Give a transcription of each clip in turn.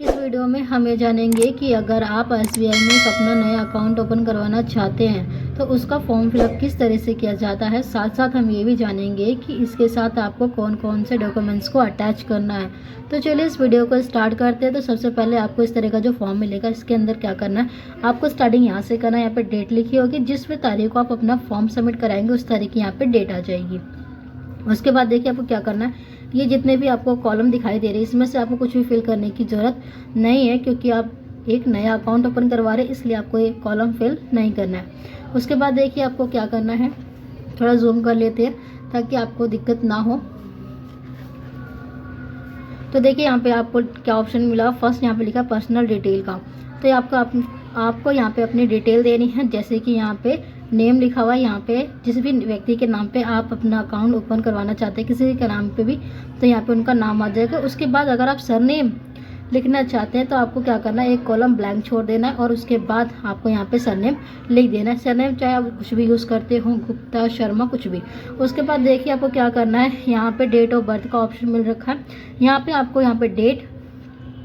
इस वीडियो में हम ये जानेंगे कि अगर आप एसबीआई में एक अपना नया अकाउंट ओपन करवाना चाहते हैं तो उसका फॉर्म फिलअप किस तरह से किया जाता है। साथ साथ हम ये भी जानेंगे कि इसके साथ आपको कौन कौन से डॉक्यूमेंट्स को अटैच करना है। तो चलिए इस वीडियो को स्टार्ट करते हैं। तो सबसे पहले आपको इस तरह का जो फॉर्म मिलेगा, इसके अंदर क्या करना है, आपको स्टार्टिंग यहाँ से करना है। यहाँ पे डेट लिखी होगी, जिस भी तारीख को आप अपना फॉर्म सबमिट कराएंगे उस तारीख की यहाँ पे डेट आ जाएगी। उसके बाद देखिए आपको क्या करना है, ये जितने भी आपको कॉलम दिखाई दे रहे हैं इसमें से आपको कुछ भी फिल करने की ज़रूरत नहीं है, क्योंकि आप एक नया अकाउंट ओपन करवा रहे हैं, इसलिए आपको ये कॉलम फिल नहीं करना है। उसके बाद देखिए आपको क्या करना है, थोड़ा जूम कर लेते हैं ताकि आपको दिक्कत ना हो। तो देखिए यहाँ पे आपको क्या ऑप्शन मिला, फर्स्ट यहाँ पे लिखा पर्सनल डिटेल का। तो ये आपको यहाँ पे अपनी डिटेल देनी है, जैसे कि यहाँ पे नेम लिखा हुआ है, यहाँ पे जिस भी व्यक्ति के नाम पे आप अपना अकाउंट ओपन करवाना चाहते हैं, किसी के नाम पे भी, तो यहाँ पे उनका नाम आ जाएगा। उसके बाद अगर आप सरनेम लिखना चाहते हैं तो आपको क्या करना है, एक कॉलम ब्लैंक छोड़ देना है और उसके बाद आपको यहाँ पे सरनेम लिख देना है। सरनेम चाहे आप कुछ भी यूज़ करते हो, गुप्ता, शर्मा, कुछ भी। उसके बाद देखिए आपको क्या करना है, यहाँ पे डेट ऑफ बर्थ का ऑप्शन मिल रखा है, यहाँ पे आपको यहाँ पे डेट,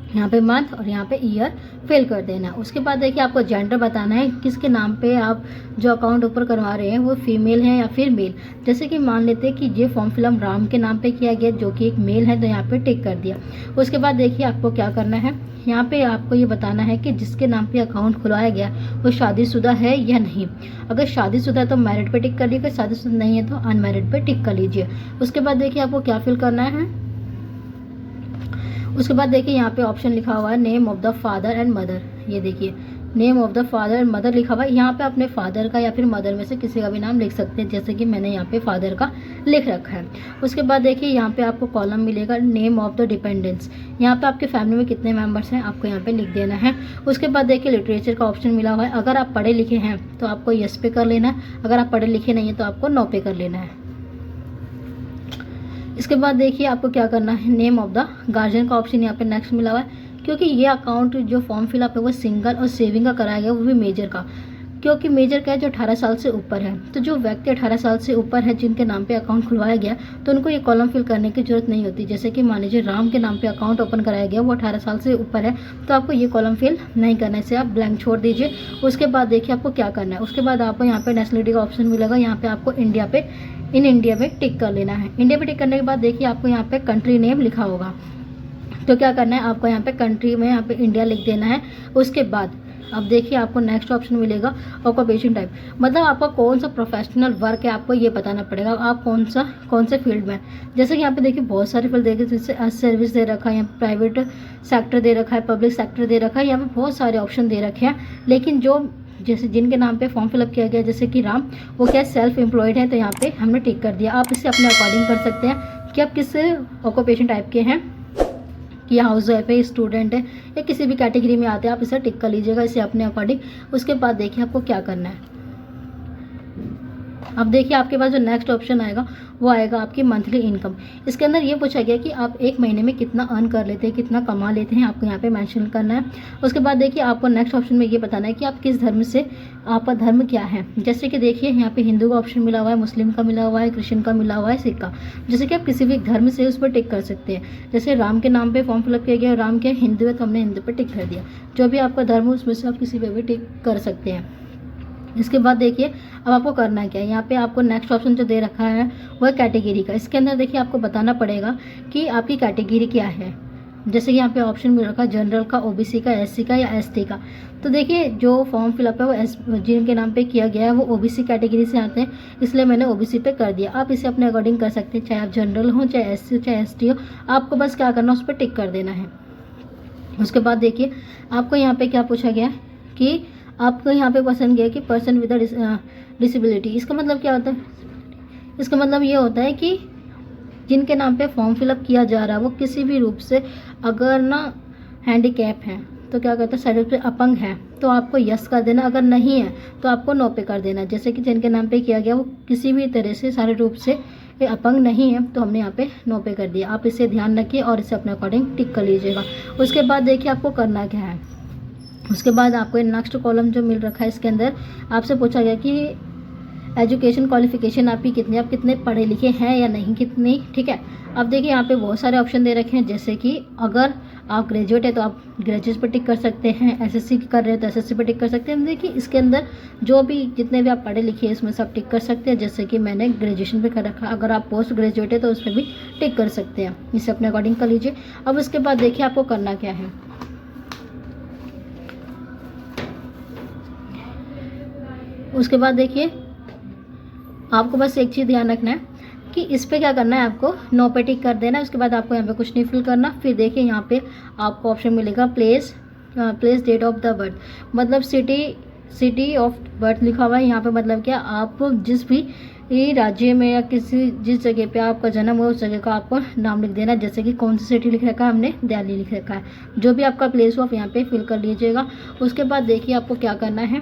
यहाँ पे मंथ और यहाँ पे ईयर फिल कर देना। उसके बाद देखिए आपको जेंडर बताना है, किसके नाम पे आप जो अकाउंट ऊपर करवा रहे हैं वो फीमेल है या फिर मेल। जैसे कि मान लेते हैं कि ये फॉर्म फिलअप राम के नाम पे किया गया जो कि एक मेल है, तो यहाँ पे टिक कर दिया। उसके बाद देखिए आपको क्या करना है, यहाँ पे आपको ये बताना है कि जिसके नाम पे अकाउंट खुलवाया गया वो शादीशुदा है या नहीं। अगर शादीशुदा है तो मैरिड पे टिक कर लीजिए, शादीशुदा नहीं है तो अनमैरिड पे टिक कर लीजिए। उसके बाद देखिए आपको क्या फिल करना है, उसके बाद देखिए यहाँ पे ऑप्शन लिखा हुआ है name of the father and mother. ये देखिए name of the father and mother लिखा हुआ है, यहाँ पे अपने फादर का या फिर मदर में से किसी का भी नाम लिख सकते हैं, जैसे कि मैंने यहाँ पे फादर का लिख रखा है। उसके बाद देखिए यहाँ पे आपको कॉलम मिलेगा नेम ऑफ द डिपेंडेंट्स, यहाँ पे आपके फैमिली में कितने मेंबर्स हैं आपको यहाँ पे लिख देना है। उसके बाद देखिए लिटरेचर का ऑप्शन मिला हुआ है, अगर आप पढ़े लिखे हैं तो आपको यस पे कर लेना है, अगर आप पढ़े लिखे नहीं है तो आपको नो पे कर लेना है। इसके बाद देखिए आपको क्या करना है, नेम ऑफ द गार्जियन का ऑप्शन यहाँ पे नेक्स्ट मिला हुआ है, क्योंकि ये अकाउंट जो फॉर्म फिलअप है वो सिंगल और सेविंग का कराया गया, वो भी मेजर का। क्योंकि मेजर का है जो 18 साल से ऊपर है, तो जो व्यक्ति 18 साल से ऊपर है जिनके नाम पे अकाउंट खुलवाया गया तो उनको ये कॉलम फिल करने की जरूरत नहीं होती। जैसे कि मान लीजिए राम के नाम पे अकाउंट ओपन कराया गया, वो 18 साल से ऊपर है, तो आपको ये कॉलम फिल नहीं करना है, इसे आप ब्लैंक छोड़ दीजिए। उसके बाद देखिए आपको क्या करना है, उसके बाद आपको यहाँ पे नेशनलिटी का ऑप्शन मिलेगा, यहाँ पे आपको इंडिया में टिक कर लेना है। इंडिया पे टिक करने के बाद देखिए आपको यहाँ पे कंट्री नेम लिखा होगा, तो क्या करना है, आपको यहाँ पे कंट्री में यहाँ पे इंडिया लिख देना है। उसके बाद अब देखिए आपको नेक्स्ट ऑप्शन मिलेगा ऑक्यूपेशन टाइप, मतलब आपका कौन सा प्रोफेशनल वर्क है आपको ये बताना पड़ेगा, आप कौन से फील्ड में। जैसे कि यहाँ पे देखिए बहुत सारे फील्ड देखिए, जैसे सर्विस दे रखा है, यहाँ प्राइवेट सेक्टर दे रखा है, पब्लिक सेक्टर दे रखा है, यहाँ पे बहुत सारे ऑप्शन दे रखे हैं। लेकिन जो जैसे जिनके नाम पे फॉर्म फिलअप किया गया, जैसे कि राम, वो क्या सेल्फ एम्प्लॉयड है, तो यहाँ पे हमने टिक कर दिया। आप इसे अपने अकॉर्डिंग कर सकते हैं कि आप किस ऑक्यूपेशन टाइप के हैं, कि हाउस वाइफ है, स्टूडेंट है, या किसी भी कैटेगरी में आते हैं, आप इसे टिक कर लीजिएगा, इसे अपने अकॉर्डिंग। उसके बाद देखिए आपको क्या करना है, अब देखिए आपके पास जो नेक्स्ट ऑप्शन आएगा वो आएगा आपकी मंथली इनकम। इसके अंदर ये पूछा गया कि आप एक महीने में कितना अर्न कर लेते हैं, कितना कमा लेते हैं, आपको यहाँ पे मेंशन करना है। उसके बाद देखिए आपको नेक्स्ट ऑप्शन में ये बताना है कि आप किस धर्म से, आपका धर्म क्या है। जैसे कि देखिए यहाँ पे हिंदू का ऑप्शन मिला हुआ है, मुस्लिम का मिला हुआ है, क्रिश्चियन का मिला हुआ है, सिख का। जैसे कि आप किसी भी धर्म से उस पर टिक कर सकते हैं। जैसे राम के नाम पर फॉर्म फिलअप किया गया, राम क्या हिंदू है तो हमने हिंदू पर टिक कर दिया। जो भी आपका धर्म है उसमें से आप किसी पर भी टिक कर सकते हैं। इसके बाद देखिए अब आपको करना क्या है, यहाँ पे आपको नेक्स्ट ऑप्शन जो दे रखा है वह कैटेगरी का। इसके अंदर देखिए आपको बताना पड़ेगा कि आपकी कैटेगरी क्या है। जैसे कि यहाँ पे ऑप्शन मिल रखा है जनरल का, ओबीसी का, एससी का या एसटी का। तो देखिए जो फॉर्म फिलअप है वो जिनके नाम पे किया गया है वो ओबीसी कैटेगरी से आते हैं, इसलिए मैंने ओबीसी पे कर दिया। आप इसे अपने अकॉर्डिंग कर सकते हैं, चाहे आप जनरल हो, चाहे एससी हो, चाहे एसटी हो, आपको बस क्या करना है, उस पर टिक कर देना है। उसके बाद देखिए आपको यहाँ पे क्या पूछा गया कि आपको यहाँ पे पसंद गया कि पर्सन विद डिसेबिलिटी। इसका मतलब क्या होता है, इसका मतलब ये होता है कि जिनके नाम पे फॉर्म फिलअप किया जा रहा है वो किसी भी रूप से अगर ना हैंडीकैप हैं, तो क्या कहते हैं शारीरिक रूप से अपंग है, तो आपको यस कर देना, अगर नहीं है तो आपको नो पे कर देना। जैसे कि जिनके नाम पे किया गया वो किसी भी तरह से शारीरिक रूप से अपंग नहीं है, तो हमने यहाँ पे नो पे कर दिया। आप इसे ध्यान रखिए और इसे अपने अकॉर्डिंग टिक कर लीजिएगा। उसके बाद देखिए आपको करना क्या है, उसके बाद आपको नेक्स्ट कॉलम जो मिल रखा है इसके अंदर आपसे पूछा गया कि एजुकेशन क्वालिफिकेशन आपकी कितनी, आप कितने पढ़े लिखे हैं या नहीं कितनी, ठीक है। अब देखिए यहाँ पे बहुत सारे ऑप्शन दे रखे हैं, जैसे कि अगर आप ग्रेजुएट है तो आप ग्रेजुएट पर टिक कर सकते हैं, एसएससी कर रहे हैं तो एसएससी पर टिक कर सकते हैं। देखिए इसके अंदर जो भी जितने भी आप पढ़े लिखे हैं इसमें सब टिक कर सकते हैं, जैसे कि मैंने ग्रेजुएशन पे कर रखा है। अगर आप पोस्ट ग्रेजुएट है तो उस पर भी टिक कर सकते हैं, इसे अपने अकॉर्डिंग कर लीजिए। अब उसके बाद देखिए आपको करना क्या है। उसके बाद देखिए आपको बस एक चीज़ ध्यान रखना है कि इस पे क्या करना है, आपको नो पे टिक कर देना है। उसके बाद आपको यहाँ पे कुछ नहीं फिल करना। फिर देखिए यहाँ पे आपको ऑप्शन मिलेगा place date of the birth, मतलब सिटी ऑफ बर्थ लिखा हुआ है यहाँ पे। मतलब क्या, आप जिस भी राज्य में या जिस जगह पे आपका जन्म हो उस जगह का आपको नाम लिख देना, जैसे कि कौन सी सिटी लिख रखा है हमने, दिल्ली लिख रखा है। जो भी आपका प्लेस हो आप यहाँ पे फिल कर लीजिएगा। उसके बाद देखिए आपको क्या करना है,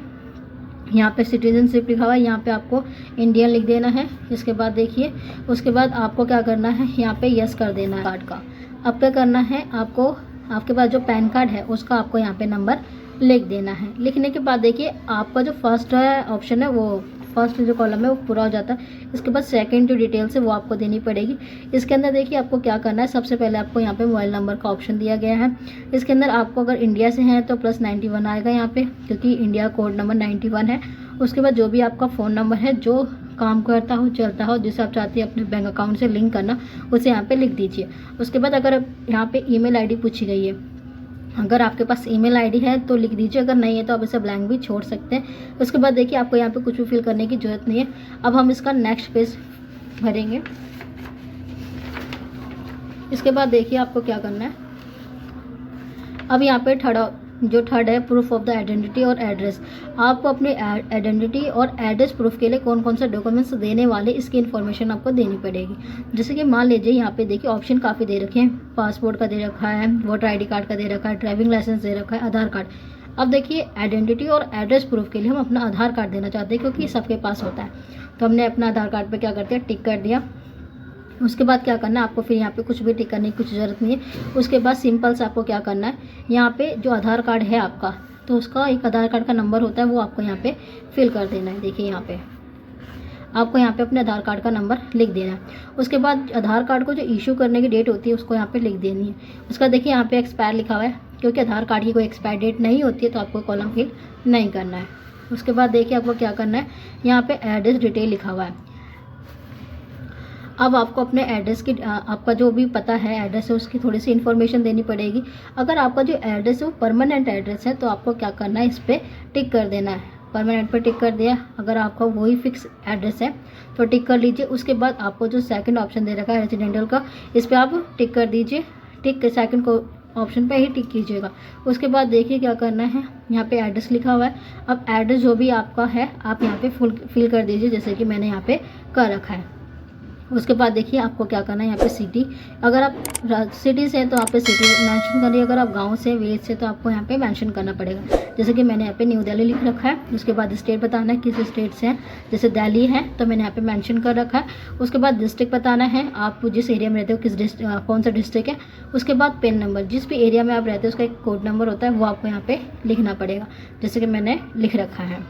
यहाँ पे सिटीजनशिप लिखा हुआ है, यहाँ पे आपको इंडियन लिख देना है। इसके बाद देखिए उसके बाद आपको क्या करना है, यहाँ पे यस कर देना है कार्ड का। अब क्या करना है, आपको आपके पास जो पैन कार्ड है उसका आपको यहाँ पे नंबर लिख देना है। लिखने के बाद देखिए आपका जो फर्स्ट ऑप्शन है वो फर्स्ट जो कॉलम है वो पूरा हो जाता है। इसके बाद सेकंड जो डिटेल्स है वो आपको देनी पड़ेगी। इसके अंदर देखिए आपको क्या करना है, सबसे पहले आपको यहाँ पे मोबाइल नंबर का ऑप्शन दिया गया है। इसके अंदर आपको अगर इंडिया से हैं तो +91 आएगा यहाँ पे, क्योंकि इंडिया कोड नंबर 91 है। उसके बाद जो भी आपका फ़ोन नंबर है जो काम करता हो चलता हो, जिसे आप चाहते हैं अपने बैंक अकाउंट से लिंक करना, उसे यहाँ पे लिख दीजिए। उसके बाद अगर यहाँ पे ईमेल आईडी पूछी गई है, अगर आपके पास ईमेल आईडी है तो लिख दीजिए, अगर नहीं है तो आप इसे ब्लैंक भी छोड़ सकते हैं। उसके बाद देखिए आपको यहाँ पे कुछ भी फिल करने की ज़रूरत नहीं है। अब हम इसका नेक्स्ट पेज भरेंगे। इसके बाद देखिए आपको क्या करना है, अब यहाँ पे थर्ड है प्रूफ ऑफ द आइडेंटिटी और एड्रेस। आपको अपने आइडेंटिटी और एड्रेस प्रूफ के लिए कौन कौन सा डॉक्यूमेंट्स देने वाले, इसकी इन्फॉर्मेशन आपको देनी पड़ेगी। जैसे कि मान लीजिए यहाँ पे देखिए ऑप्शन काफ़ी दे रखे हैं, पासपोर्ट का दे रखा है, वोटर आईडी कार्ड का दे रखा है, ड्राइविंग लाइसेंस दे रखा है, आधार कार्ड। अब देखिए आइडेंटिटी और एड्रेस प्रूफ के लिए हम अपना आधार कार्ड देना चाहते हैं, क्योंकि सबके पास होता है। तो हमने अपना आधार कार्ड पर क्या करते हैं, टिक कर दिया। उसके बाद क्या करना है, आपको फिर यहाँ पे कुछ भी टिक करने की कुछ ज़रूरत नहीं है। उसके बाद सिंपल से आपको क्या करना है, यहाँ पे जो आधार कार्ड है आपका, तो उसका एक आधार कार्ड का नंबर होता है, वो आपको यहाँ पे फिल कर देना है। देखिए यहाँ पे आपको यहाँ पे अपने आधार कार्ड का नंबर लिख देना है। उसके बाद आधार कार्ड को जो इशू करने की डेट होती है उसको यहाँ पे लिख देनी है। उसका देखिए यहाँ पे एक्सपायर लिखा हुआ है, क्योंकि आधार कार्ड की कोई एक्सपायर डेट नहीं होती है तो आपको कॉलम फिल नहीं करना है। उसके बाद देखिए आपको क्या करना है, यहाँ पे एड्रेस डिटेल लिखा हुआ है। अब आपको अपने एड्रेस की आपका जो भी पता है एड्रेस है उसकी थोड़ी सी इन्फॉर्मेशन देनी पड़ेगी। अगर आपका जो एड्रेस है वो परमानेंट एड्रेस है तो आपको क्या करना है, इस पर टिक कर देना है। परमानेंट पर टिक कर दिया। अगर आपका वही फिक्स एड्रेस है तो टिक कर लीजिए। उसके बाद आपको जो सेकंड ऑप्शन दे रखा है रेजिडेंटल का, इस पर आप टिक कर दीजिए। टिक के सेकंड को ऑप्शन पे ही टिक कीजिएगा। उसके बाद देखिए क्या करना है, यहाँ पे एड्रेस लिखा हुआ है। अब एड्रेस जो भी आपका है आप यहाँ पे फिल कर दीजिए, जैसे कि मैंने यहाँ पे कर रखा है। उसके बाद देखिए आपको क्या करना है, यहाँ पे सिटी, अगर आप सिटी से हैं तो आप पे सिटी मेंशन करिए, अगर आप गांव से विलेज से तो आपको यहाँ पे मेंशन करना पड़ेगा। जैसे कि मैंने यहाँ पे न्यू दिल्ली लिख रखा है। उसके बाद स्टेट बताना है किस स्टेट से हैं, जैसे दिल्ली है तो मैंने यहाँ पे मेंशन कर रखा है। उसके बाद डिस्ट्रिक्ट बताना है, आप जिस एरिया में रहते हो कौन सा डिस्ट्रिक्ट है। उसके बाद पिन नंबर, जिस भी एरिया में आप रहते हो उसका एक कोड नंबर होता है, वो आपको यहाँ पे लिखना पड़ेगा, जैसे कि मैंने लिख रखा है।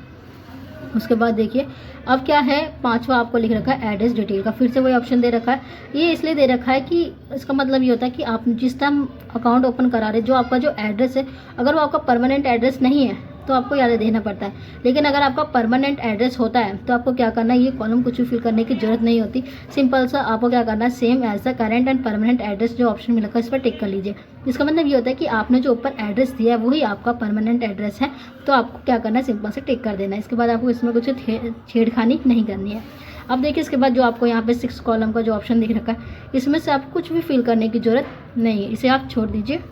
उसके बाद देखिए अब क्या है, पांचवा आपको लिख रखा है एड्रेस डिटेल का, फिर से वही ऑप्शन दे रखा है। ये इसलिए दे रखा है कि इसका मतलब ये होता है कि आप जिस टाइम अकाउंट ओपन करा रहे, जो आपका जो एड्रेस है, अगर वो आपका परमानेंट एड्रेस नहीं है तो आपको याद देना पड़ता है। लेकिन अगर आपका परमानेंट एड्रेस होता है तो आपको क्या करना है, ये कॉलम कुछ भी फिल करने की जरूरत नहीं होती। सिंपल सा आपको क्या करना है, same as the current and permanent address जो ऑप्शन मिला है इस पर टिक कर लीजिए। इसका मतलब ये होता है कि आपने जो ऊपर एड्रेस दिया है वही आपका परमानेंट एड्रेस है, तो आपको क्या करना है, सिंपल से टिक कर देना है। इसके बाद आपको इसमें कुछ छेड़खानी नहीं करनी है। अब देखिए इसके बाद जो आपको यहाँ पे 6 कॉलम का जो ऑप्शन दिख रखा है, इसमें से आपको कुछ भी फिल करने की जरूरत नहीं है, इसे आप छोड़ दीजिए।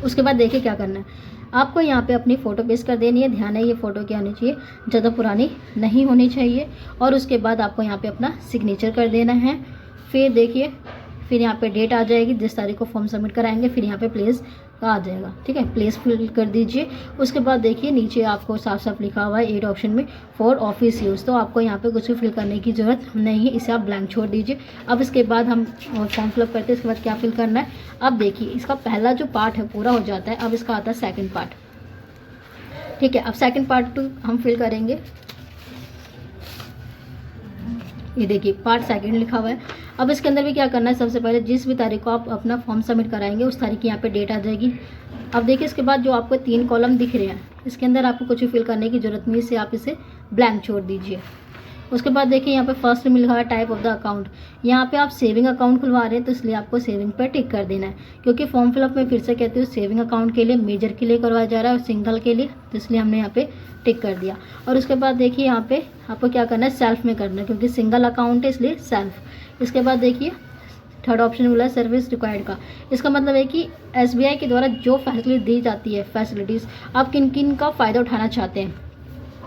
उसके बाद देखिए क्या करना है, आपको यहाँ पे अपनी फ़ोटो पेस्ट कर देनी है। ध्यान है ये फ़ोटो क्या होनी चाहिए, ज़्यादा पुरानी नहीं होनी चाहिए। और उसके बाद आपको यहाँ पे अपना सिग्नेचर कर देना है। फिर देखिए फिर यहाँ पे डेट आ जाएगी, जिस तारीख को फॉर्म सबमिट कराएंगे, फिर यहाँ पे प्लेस आ जाएगा, ठीक है, प्लेस फिल कर दीजिए। उसके बाद देखिए नीचे आपको साफ साफ लिखा हुआ है 8 ऑप्शन में फॉर ऑफिस यूज़, तो आपको यहाँ पे कुछ भी फिल करने की ज़रूरत नहीं है, इसे आप ब्लैंक छोड़ दीजिए। अब इसके बाद हम फॉर्म फिलअप करते हैं, इसके बाद क्या फिल करना है। अब देखिए इसका पहला जो पार्ट है पूरा हो जाता है, अब इसका आता है सेकेंड पार्ट, ठीक है। अब सेकेंड पार्ट हम फिल करेंगे। ये देखिए पार्ट सेकंड लिखा हुआ है। अब इसके अंदर भी क्या करना है, सबसे पहले जिस भी तारीख को आप अपना फॉर्म सबमिट कराएंगे उस तारीख की यहाँ पे डेट आ जाएगी। अब देखिए इसके बाद जो आपको 3 कॉलम दिख रहे हैं इसके अंदर आपको कुछ भी फिल करने की जरूरत नहीं है, इसे आप इसे ब्लैंक छोड़ दीजिए। उसके बाद देखिए यहाँ पे फर्स्ट में लिखा है टाइप ऑफ द अकाउंट। यहाँ पे आप सेविंग अकाउंट खुलवा रहे हैं तो इसलिए आपको सेविंग पर टिक कर देना है, क्योंकि फॉर्म फिलअप में फिर से कहते हो सेविंग अकाउंट के लिए मेजर के लिए करवाया जा रहा है और सिंगल के लिए, तो इसलिए हमने यहाँ पे टिक कर दिया। और उसके बाद देखिए यहाँ पे आपको क्या करना है, सेल्फ में करना है, क्योंकि सिंगल अकाउंट है इसलिए सेल्फ। इसके बाद देखिए थर्ड ऑप्शन मिला है सर्विस रिक्वायर्ड का। इसका मतलब है कि SBI के द्वारा जो फैसिलिटी दी जाती है, फैसिलिटीज़ आप किन किन का फ़ायदा उठाना चाहते हैं।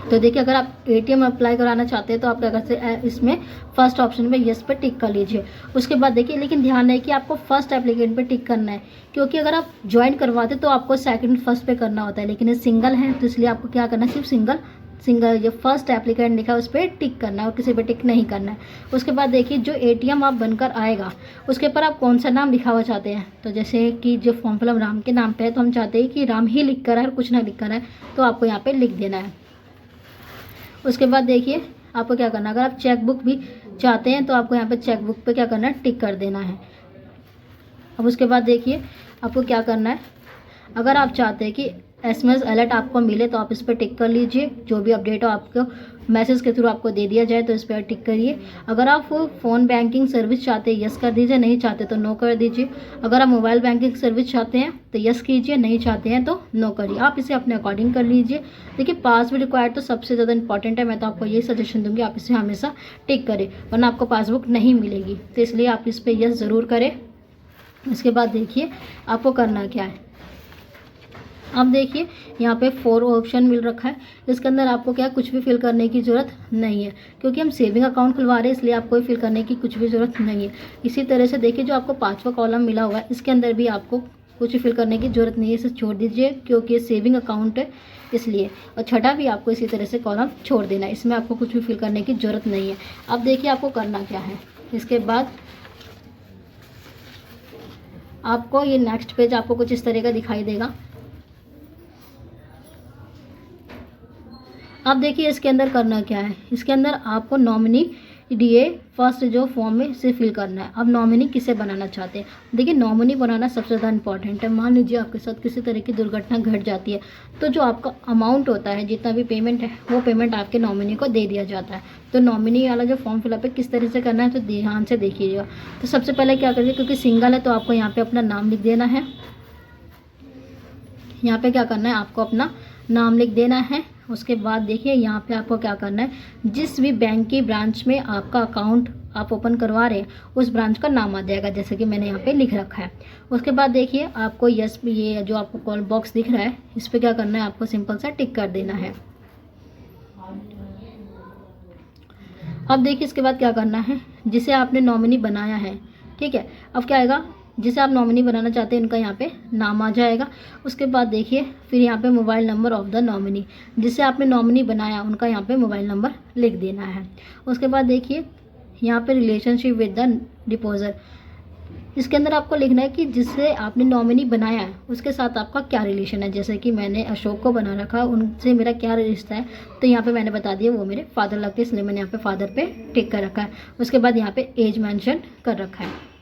तो देखिए अगर आप ATM अप्लाई कराना चाहते हैं तो आप क्या करते हैं, इसमें फर्स्ट ऑप्शन में यस पे टिक कर लीजिए। उसके बाद देखिए लेकिन ध्यान है कि आपको फर्स्ट एप्लीकेंट पे टिक करना है, क्योंकि अगर आप ज्वाइन करवाते तो आपको सेकंड फर्स्ट पे करना होता है, लेकिन ये सिंगल है तो इसलिए आपको क्या करना है, सिर्फ सिंगल जो फर्स्ट एप्लीकेंट लिखा है उस पर टिक करना है और किसी पे टिक नहीं करना है। उसके बाद देखिए जो ATM आप बनकर आएगा उसके ऊपर आप कौन सा नाम लिखा हुआ चाहते हैं। तो जैसे कि जो फॉर्म फिलअप राम के नाम पे है तो हम चाहते हैं कि राम ही लिख कर है और कुछ ना लिख कर है, तो आपको यहाँ पे लिख देना है। उसके बाद देखिए आपको क्या करना है, अगर आप चेकबुक भी चाहते हैं तो आपको यहाँ पे चेकबुक पे क्या करना है, टिक कर देना है। अब उसके बाद देखिए आपको क्या करना है, अगर आप चाहते हैं कि SMS अलर्ट आपको मिले तो आप इस पर टिक कर लीजिए, जो भी अपडेट हो आपको मैसेज के थ्रू आपको दे दिया जाए तो इस पर टिक करिए। अगर आप फ़ोन बैंकिंग सर्विस चाहते हैं यस कर दीजिए, नहीं चाहते तो नो कर दीजिए। अगर आप मोबाइल बैंकिंग सर्विस चाहते हैं तो यस कीजिए, नहीं चाहते हैं तो नो करिए। आप इसे अपने अकॉर्डिंग कर लीजिए। देखिए पासबुक रिक्वायर्ड तो सबसे ज़्यादा इंपॉर्टेंट है, मैं तो आपको यही सजेशन दूंगी आप इसे हमेशा टिक करें, वरना आपको पासबुक नहीं मिलेगी, तो इसलिए आप इस पर यस ज़रूर करें। इसके बाद देखिए आपको करना क्या है, अब देखिए यहाँ पे 4 ऑप्शन मिल रखा है, इसके अंदर आपको क्या कुछ भी फिल करने की ज़रूरत नहीं है, क्योंकि हम सेविंग अकाउंट खुलवा रहे हैं इसलिए आपको फिल करने की कुछ भी ज़रूरत नहीं है। इसी तरह से देखिए जो आपको 5वां कॉलम मिला हुआ है इसके अंदर भी आपको कुछ भी फिल करने की ज़रूरत नहीं है, इसे छोड़ दीजिए क्योंकि ये सेविंग अकाउंट है इसलिए। और छठा भी आपको इसी तरह से कॉलम छोड़ देना है, इसमें आपको कुछ भी फिल करने की ज़रूरत नहीं है। अब देखिए आपको करना क्या है, इसके बाद आपको ये नेक्स्ट पेज आपको कुछ इस तरह का दिखाई देगा। अब देखिए इसके अंदर करना क्या है, इसके अंदर आपको नॉमिनी DA फर्स्ट जो फॉर्म में से फिल करना है। अब नॉमिनी किसे बनाना चाहते हैं, देखिए नॉमिनी बनाना सबसे ज़्यादा इंपॉर्टेंट है। मान लीजिए आपके साथ किसी तरह की दुर्घटना घट जाती है तो जो आपका अमाउंट होता है, जितना भी पेमेंट है वो पेमेंट आपके नॉमिनी को दे दिया जाता है। तो नॉमिनी वाला जो फॉर्म फिलअप है किस तरह से करना है तो ध्यान से देखिएगा। तो सबसे पहले क्या करिए, क्योंकि सिंगल है तो आपको यहाँ पर अपना नाम लिख देना है। यहाँ पर क्या करना है, आपको अपना नाम लिख देना है। उसके बाद देखिए यहाँ पे आपको क्या करना है, जिस भी बैंक की ब्रांच में आपका अकाउंट आप ओपन करवा रहे हैं उस ब्रांच का नाम आ जाएगा, जैसे कि मैंने यहाँ पे लिख रखा है। उसके बाद देखिए आपको यस ये जो आपको कॉल बॉक्स दिख रहा है इस पर क्या करना है, आपको सिंपल सा टिक कर देना है। अब देखिए इसके बाद क्या करना है, जिसे आपने नॉमिनी बनाया है, ठीक है। अब क्या आएगा, जिसे आप नॉमिनी बनाना चाहते हैं उनका यहाँ पे नाम आ जाएगा। उसके बाद देखिए फिर यहाँ पे mobile number of the nominee, जिसे आपने नॉमिनी बनाया उनका यहाँ पे मोबाइल नंबर लिख देना है। उसके बाद देखिए यहाँ पे रिलेशनशिप विद द डिपोजर, इसके अंदर आपको लिखना है कि जिससे आपने नॉमिनी बनाया है उसके साथ आपका क्या रिलेशन है। जैसे कि मैंने अशोक को बना रखा, उनसे मेरा क्या रिश्ता है, तो यहाँ पे मैंने बता दिया वो मेरे फादर लगते हैं, इसलिए मैंने यहाँ पे फादर पे टिक कर रखा है। उसके बाद यहाँ पे एज मेंशन कर रखा है।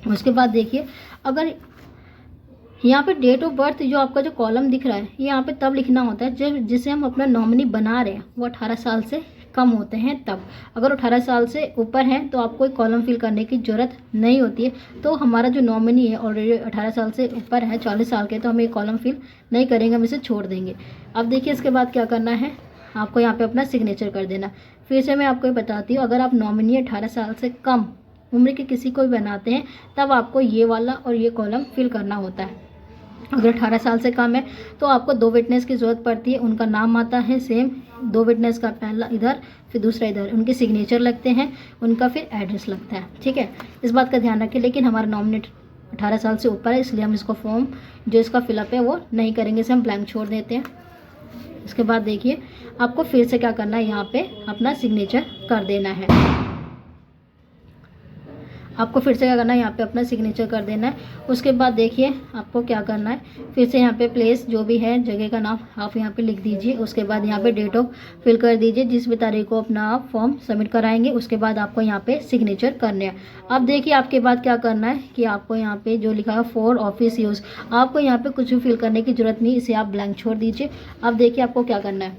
उसके बाद देखिए अगर यहाँ पे डेट ऑफ बर्थ जो आपका जो कॉलम दिख रहा है ये यहाँ पे तब लिखना होता है जब जिसे हम अपना नॉमिनी बना रहे हैं वो 18 साल से कम होते हैं तब। अगर 18 साल से ऊपर हैं तो आपको कोई कॉलम फिल करने की ज़रूरत नहीं होती है। तो हमारा जो नॉमिनी है ऑलरेडी 18 साल से ऊपर है, 40 साल के, तो हम ये कॉलम फिल नहीं करेंगे, हम इसे छोड़ देंगे। अब देखिए इसके बाद क्या करना है, आपको यहाँ पर अपना सिग्नेचर कर देना। फिर से मैं आपको ये बताती हूँ, अगर आप नॉमिनी 18 साल से कम उम्र के किसी को भी बनाते हैं तब आपको ये वाला और ये कॉलम फिल करना होता है। अगर 18 साल से कम है तो आपको 2 विटनेस की ज़रूरत पड़ती है, उनका नाम आता है सेम, 2 विटनेस का पहला इधर फिर दूसरा इधर, उनके सिग्नेचर लगते हैं, उनका फिर एड्रेस लगता है, ठीक है। इस बात का ध्यान रखें। लेकिन हमारा नॉमिनेट 18 साल से ऊपर है इसलिए हम इसको फॉर्म जो इसका फिलअप है वो नहीं करेंगे, इसे हम ब्लैंक छोड़ देते हैं। इसके बाद देखिए आपको फिर से क्या करना है, यहाँ पर अपना सिग्नेचर कर देना है। आपको फिर से क्या करना है, यहाँ पे अपना सिग्नेचर कर देना है। उसके बाद देखिए आपको क्या करना है, फिर से यहाँ पे प्लेस जो भी है जगह का नाम आप यहाँ पे लिख दीजिए। उसके बाद यहाँ पे डेट ऑफ फिल कर दीजिए, जिस भी तारीख को अपना आप फॉर्म सबमिट कराएंगे। उसके बाद आपको यहाँ पे सिग्नेचर करने हैं। अब देखिए आपके बाद क्या करना है कि आपको यहाँ पे जो लिखा है फॉर ऑफिस यूज़, आपको यहाँ पे कुछ भी फिल करने की जरूरत नहीं, इसे आप ब्लैंक छोड़ दीजिए। अब देखिए आपको क्या करना है,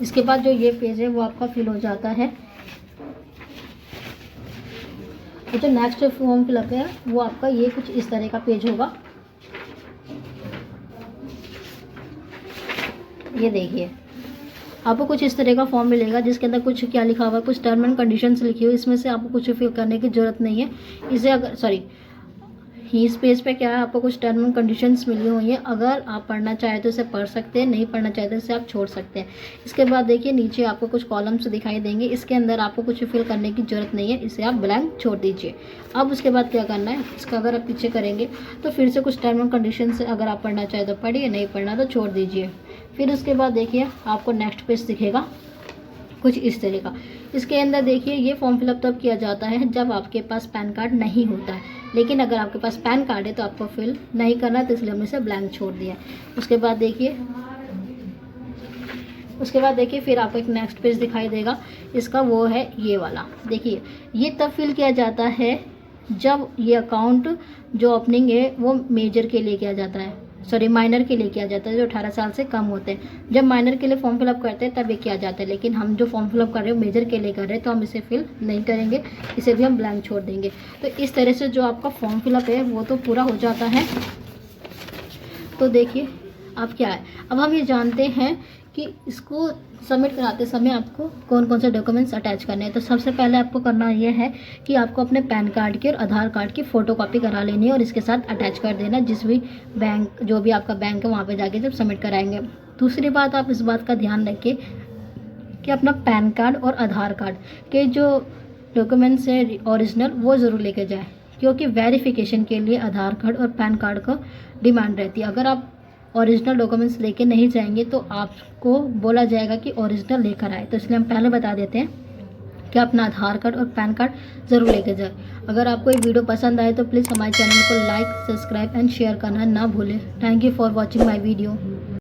इसके बाद जो ये पेज है वो आपका फिल हो जाता है। तो जो नेक्स्ट फॉर्म फिलअप है वो आपका ये कुछ इस तरह का पेज होगा। ये देखिए आपको कुछ इस तरह का फॉर्म मिलेगा, जिसके अंदर कुछ क्या लिखा हुआ है, कुछ टर्म एंड कंडीशंस लिखी हुई। इसमें से आपको कुछ फिल करने की ज़रूरत नहीं है। इसे अगर इस पेज पे क्या है, आपको कुछ टर्म एंड कंडीशंस मिली हुई है। अगर आप पढ़ना चाहें तो इसे पढ़ सकते हैं, नहीं पढ़ना चाहते तो इसे आप छोड़ सकते हैं। इसके बाद देखिए नीचे आपको कुछ कॉलम्स दिखाई देंगे, इसके अंदर आपको कुछ फिल करने की ज़रूरत नहीं है, इसे आप ब्लैंक छोड़ दीजिए। अब उसके बाद क्या करना है, इसका अगर आप पीछे करेंगे तो फिर से कुछ टर्म एंड कंडीशंस अगर आप पढ़ना चाहें तो पढ़िए, नहीं पढ़ना तो छोड़ दीजिए। फिर उसके बाद देखिए आपको नेक्स्ट पेज दिखेगा कुछ इस तरह का। इसके अंदर देखिए ये फॉर्म फिलअप तब किया जाता है जब आपके पास पैन कार्ड नहीं होता है, लेकिन अगर आपके पास पैन कार्ड है तो आपको फिल नहीं करना, तो इसलिए हमने इसे ब्लैंक छोड़ दिया। उसके बाद देखिए फिर आपको एक नेक्स्ट पेज दिखाई देगा, इसका वो है ये वाला। देखिए ये तब फिल किया जाता है जब ये अकाउंट जो ओपनिंग है वो मेजर के लिए किया जाता है, माइनर के लिए किया जाता है, जो 18 साल से कम होते हैं। जब माइनर के लिए फॉर्म फिलअप करते हैं तब ये किया जाता है, लेकिन हम जो फॉर्म फिलअप कर रहे हैं मेजर के लिए कर रहे हैं तो हम इसे फिल नहीं करेंगे, इसे भी हम ब्लैंक छोड़ देंगे। तो इस तरह से जो आपका फॉर्म फिलअप है वो तो पूरा हो जाता है। तो देखिए अब क्या है, अब हम ये जानते हैं कि इसको सबमिट कराते समय आपको कौन कौन से डॉक्यूमेंट्स अटैच करने हैं। तो सबसे पहले आपको करना ये है कि आपको अपने पैन कार्ड की और आधार कार्ड की फ़ोटोकॉपी करा लेनी है और इसके साथ अटैच कर देना, जिस भी बैंक जो भी आपका बैंक है वहाँ पे जाके जब सबमिट कराएंगे। दूसरी बात, आप इस बात का ध्यान रखें कि अपना पैन कार्ड और आधार कार्ड के जो डॉक्यूमेंट्स है ओरिजिनल वो ज़रूर लेके जाएँ, क्योंकि वेरिफिकेशन के लिए आधार कार्ड और पैन कार्ड का डिमांड रहती है। अगर आप ओरिजिनल डॉक्यूमेंट्स लेके नहीं जाएंगे तो आपको बोला जाएगा कि ओरिजिनल लेकर आए। तो इसलिए हम पहले बता देते हैं कि अपना आधार कार्ड और पैन कार्ड ज़रूर लेके जाए। अगर आपको ये वीडियो पसंद आए तो प्लीज़ हमारे चैनल को लाइक, सब्सक्राइब एंड शेयर करना ना भूलें। Thank you for watching my video.